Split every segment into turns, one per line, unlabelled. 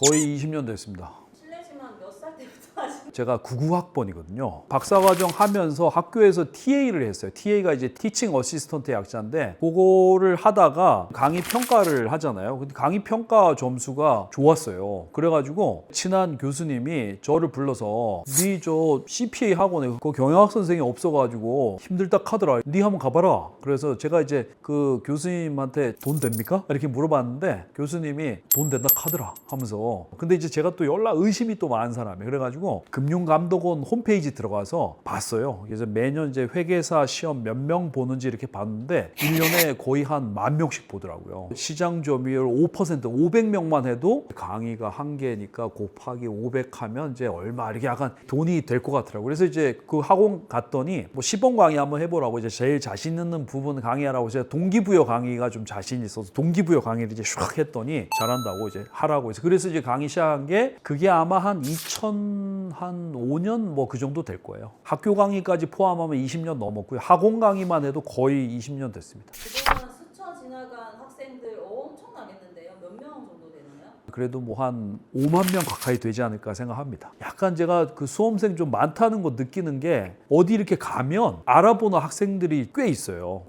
거의 20년 됐습니다.
실례지만 몇 살 때부터 하신?
제가 99학번이거든요. 박사과정 하면서 학교에서 TA를 했어요. TA가 이제 티칭 어시스턴트 약자인데 그거를 하다가 강의 평가를 하잖아요. 근데 강의 평가 점수가 좋았어요. 그래가지고 친한 교수님이 저를 불러서 네 저 CPA 학원에 그 경영학 선생이 없어가지고 힘들다 카더라. 네 한번 가봐라. 그래서 제가 이제 그 교수님한테 돈 됩니까? 이렇게 물어봤는데 교수님이 돈 된다 카더라 하면서 근데 이제 제가 또 연락 의심이 또 많은 사람이에요. 그래가지고 금융감독원 홈페이지 들어가서 봤어요. 그래서 매년 이제 회계사 시험 몇 명 보는지 이렇게 봤는데 1년에 거의 한 10,000명씩 보더라고요. 시장 점유율 5%, 500명만 해도 강의가 한 개니까 곱하기 500 하면 이제 얼마 이렇게 약간 돈이 될 것 같더라고요. 그래서 이제 그 학원 갔더니 뭐 시범 강의 한번 해보라고 이제 제일 자신 있는 부분 강의하라고 제가 동기부여 강의가 좀 자신 있어서 동기부여 강의를 이제 슉 했더니 잘한다고 이제 하라고 해서 그래서 이제 강의 시작한 게 그게 아마 한 2005년 뭐 그 정도 될 거예요. 학교 강의까지 포함하면 20년 넘었고요. 학원 강의만 해도 거의 20년 됐습니다.
그동안 스쳐 지나간 학생들 엄청나겠는데요. 몇 명 정도 되나요?
그래도 뭐 한 5만 명 가까이 되지 않을까 생각합니다. 약간 제가 그 수험생 좀 많다는 거 느끼는 게 어디 이렇게 가면 알아보는 학생들이 꽤 있어요.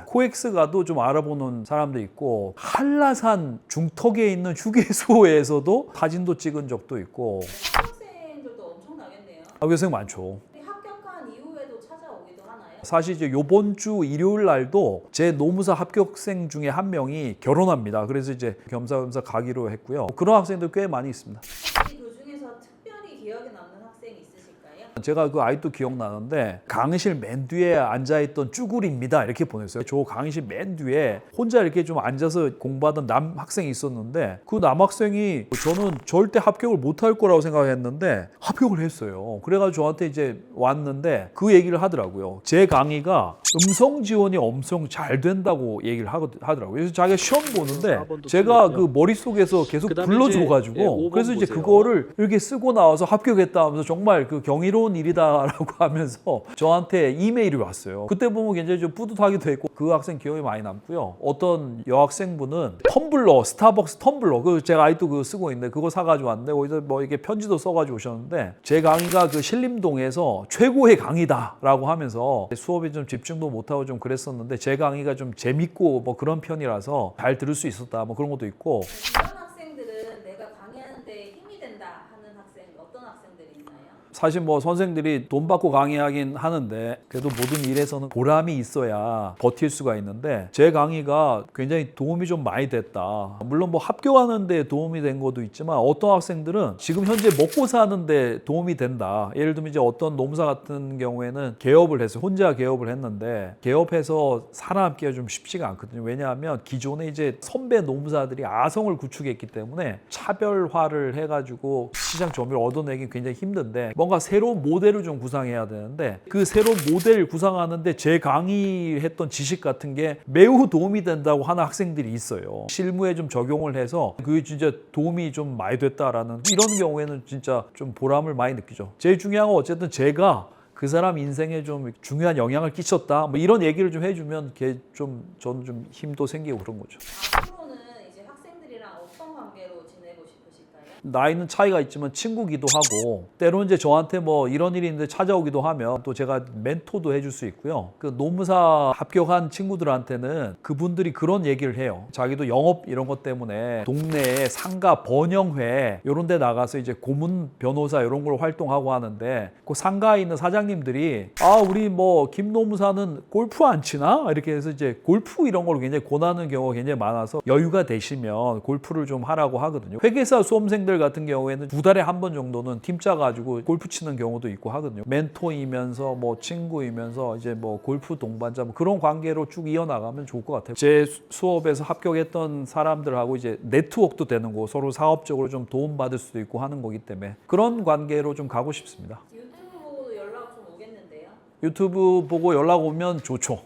코엑스 가도 좀 알아보는 사람도 있고 한라산 중턱에 있는 휴게소에서도 사진도 찍은 적도 있고
학생들도 엄청나겠네요.
학교생 많죠.
합격한 이후에도 찾아오기도 하나요?
사실 이제 요번 주 일요일 날도 제 노무사 합격생 중에 한 명이 결혼합니다. 그래서 이제 겸사겸사 가기로 했고요. 그런 학생들 꽤 많이 있습니다.
혹시 그 중에서 특별히 기억에 남는 학생이 있으실까요?
제가 그 아직도 기억나는데 강의실 맨 뒤에 앉아있던 쭈구리입니다 이렇게 보냈어요. 저 강의실 맨 뒤에 혼자 이렇게 좀 앉아서 공부하던 남학생이 있었는데 그 남학생이 저는 절대 합격을 못할 거라고 생각했는데 합격을 했어요. 그래가지고 저한테 이제 왔는데 그 얘기를 하더라고요. 제 강의가 음성 지원이 엄청 잘 된다고 얘기를 하더라고요. 그래서 자기가 시험 보는데 제가 그 머릿속에서 계속 불러줘가지고 그래서 이제 그거를 이렇게 쓰고 나와서 합격했다 하면서 정말 그 경이로운 일이다라고 하면서 저한테 이메일이 왔어요. 그때 보면 굉장히 좀 뿌듯하기도 했고 그 학생 기억이 많이 남고요. 어떤 여학생분은 텀블러, 스타벅스 텀블러 그 제가 아직도 그거 쓰고 있는데 그거 사가지고 왔는데 거기서 뭐 이렇게 편지도 써가지고 오셨는데 제 강의가 그 신림동에서 최고의 강의다라고 하면서 수업에 좀 집중도 못하고 좀 그랬었는데 제 강의가 좀 재밌고 뭐 그런 편이라서 잘 들을 수 있었다 뭐 그런 것도 있고
이런 학생들은 내가 강의하는 데 힘이 된다 하는 학생 어떤 학생들이 있나요?
사실 뭐 선생들이 돈 받고 강의하긴 하는데 그래도 모든 일에서는 보람이 있어야 버틸 수가 있는데 제 강의가 굉장히 도움이 좀 많이 됐다. 물론 뭐 합격하는 데 도움이 된 것도 있지만 어떤 학생들은 지금 현재 먹고 사는 데 도움이 된다. 예를 들면 이제 어떤 노무사 같은 경우에는 개업을 했어요. 혼자 개업을 했는데 개업해서 살아남기가 좀 쉽지가 않거든요. 왜냐하면 기존에 이제 선배 노무사들이 아성을 구축했기 때문에 차별화를 해가지고 시장 점유율을 얻어내기 굉장히 힘든데 뭔가 새로운 모델을 좀 구상해야 되는데 그 새로운 모델을 구상하는데 제 강의했던 지식 같은 게 매우 도움이 된다고 하는 학생들이 있어요. 실무에 좀 적용을 해서 그게 진짜 도움이 좀 많이 됐다라는 이런 경우에는 진짜 좀 보람을 많이 느끼죠. 제일 중요한 건 어쨌든 제가 그 사람 인생에 좀 중요한 영향을 끼쳤다. 뭐 이런 얘기를 좀 해주면 걔 좀 저는 좀 힘도 생기고 그런 거죠.
앞으로는 이제 학생들이랑 어떤 관계로 지내고 싶으실까요?
나이는 차이가 있지만 친구기도 하고 때로는 이제 저한테 뭐 이런 일이 있는데 찾아오기도 하면 또 제가 멘토도 해줄 수 있고요. 그 노무사 합격한 친구들한테는 그분들이 그런 얘기를 해요. 자기도 영업 이런 것 때문에 동네에 상가 번영회 이런 데 나가서 이제 고문 변호사 이런 걸 활동하고 하는데 그 상가에 있는 사장님들이 우리 뭐 김 노무사는 골프 안 치나? 이렇게 해서 이제 골프 이런 걸 굉장히 권하는 경우가 굉장히 많아서 여유가 되시면 골프를 좀 하라고 하거든요. 회계사 수험생들 같은 경우에는 2달에 한 번 정도는 팀 짜가지고 골프 치는 경우도 있고 하거든요. 멘토이면서 뭐 친구이면서 이제 뭐 골프 동반자 뭐 그런 관계로 쭉 이어나가면 좋을 것 같아요. 제 수업에서 합격했던 사람들하고 이제 네트워크도 되는 거 서로 사업적으로 좀 도움받을 수도 있고 하는 거기 때문에 그런 관계로 좀 가고 싶습니다.
유튜브 보고도 연락 좀 오겠는데요?
유튜브 보고 연락 오면 좋죠.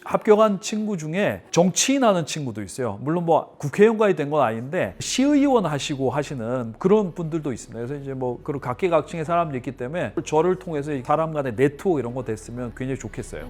합격한 친구 중에 정치인 하는 친구도 있어요. 물론 뭐 국회의원까지 된 건 아닌데 시의원 하시고 하시는 그런 분들도 있습니다. 그래서 이제 뭐 그런 각계각층의 사람들이 있기 때문에 저를 통해서 사람 간의 네트워크 이런 거 됐으면 굉장히 좋겠어요.